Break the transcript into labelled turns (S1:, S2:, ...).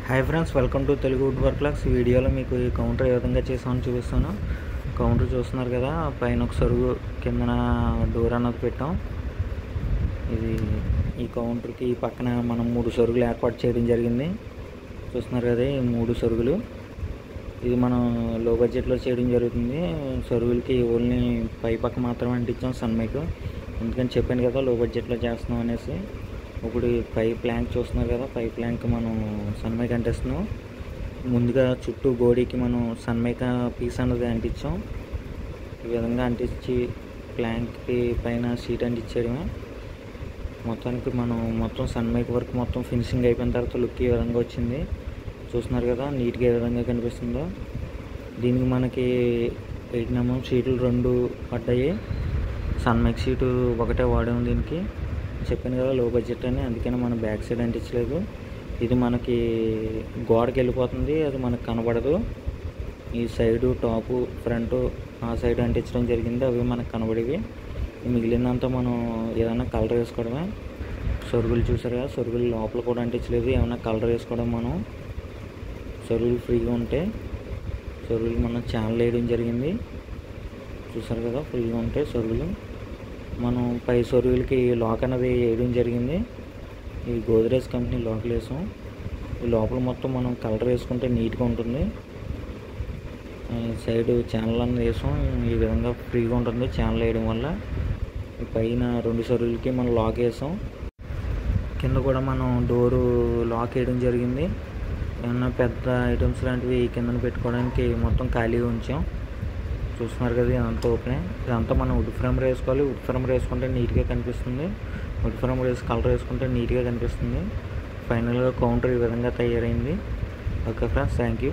S1: Hi friends, welcome to Telugu wood work logs. ఈ వీడియోలో మీకు ఈ కౌంటర్ ఏ విధంగా చేసామని చూపిస్తాను. కౌంటర్ చూస్తున్నారు కదా, పైన ఒక సరుగు కిందన డోర్ అన్నది పెట్టాం. ఇది ఈ కౌంటర్కి పక్కన మనం 3 సరుగులు ఏర్పాటు చేయడం జరిగింది. చూస్తున్నారు కదా, ఈ 3 సరుగులు. ఇది మనం లో బడ్జెట్లో చేయడం జరుగుతుంది. సరుగులకి ఓన్లీ పై పక్క మాత్రమే అంటించాం సన్మైక్. ఎందుకని చెప్పాను కదా, లో బడ్జెట్లో చేస్తున్నాం అనేసి. ఇప్పుడు పై ప్లాంక్ చూస్తున్నారు కదా, పై ప్లాంక్ మనం సన్మైక్ అంటిస్తున్నాం. ముందుగా చుట్టూ గోడీకి మనం సన్మైక్ పీస్ అన్నది అంటించాం. ఈ విధంగా అంటించి ప్లాంక్కి పైన షీట్ అంటించేయడమే. మొత్తానికి మనం మొత్తం సన్మైక్ వర్క్ మొత్తం ఫినిషింగ్ అయిపోయిన తర్వాత లుక్ ఈ విధంగా వచ్చింది. చూస్తున్నారు కదా, నీట్గా ఏ విధంగా కనిపిస్తుందో. దీనికి మనకి 8mm షీట్లు 2 పడ్డాయి. సన్మైక్ షీటు ఒకటే వాడాము. దీనికి చెప్పాను కదా, లో బడ్జెట్ అని, అందుకని మనం బ్యాక్ సైడ్ అంటించలేదు. ఇది మనకి గోడకి వెళ్ళిపోతుంది, అది మనకు కనబడదు. ఈ సైడు టాపు ఫ్రంట్ ఆ సైడ్ అంటించడం జరిగింది, అవి మనకు కనబడేవి. మిగిలినంతా మనం ఏదైనా కలర్ వేసుకోవడమే. సొరుగులు చూసారు కదా, సొరుగులు లోపల కూడా అంటించలేదు, ఏమైనా కలర్ వేసుకోవడం. మనం సొరుగులు ఫ్రీగా ఉంటే సొరుగులు మనం ఛానల్ వేయడం జరిగింది. చూసారు కదా, ఫ్రీగా ఉంటాయి సొరుగులు. మనం పై సొరుగులకి లాక్ అనేది వేయడం జరిగింది. ఈ గోద్రేజ్ కంపెనీ లాక్లు వేసాం. ఈ లోపల మొత్తం మనం కలర్ వేసుకుంటే నీట్గా ఉంటుంది. సైడ్ ఛానల్ అన్నది వేసాం. ఈ విధంగా ఫ్రీగా ఉంటుంది ఛానల్ వేయడం వల్ల. ఈ పైన 2 సొరుగులకి మనం లాక్ వేసాం. కింద కూడా మనం డోరు లాక్ వేయడం జరిగింది. ఏమన్నా పెద్ద ఐటమ్స్ లాంటివి కిందన పెట్టుకోవడానికి మొత్తం ఖాళీగా ఉంచాం. చూస్తున్నారు కదా, ఇదంతా ఓపెనే. ఇదంతా మనం వుడ్ ఫ్రేమ్ వేసుకోవాలి. వుడ్ ఫ్రేమ్ వేసుకుంటే నీట్గా కనిపిస్తుంది. వుడ్ ఫ్రేమ్ వేసి కలర్ వేసుకుంటే నీట్గా కనిపిస్తుంది. ఫైనల్గా కౌంటర్ ఈ విధంగా తయారైంది. Okay friends, thank you.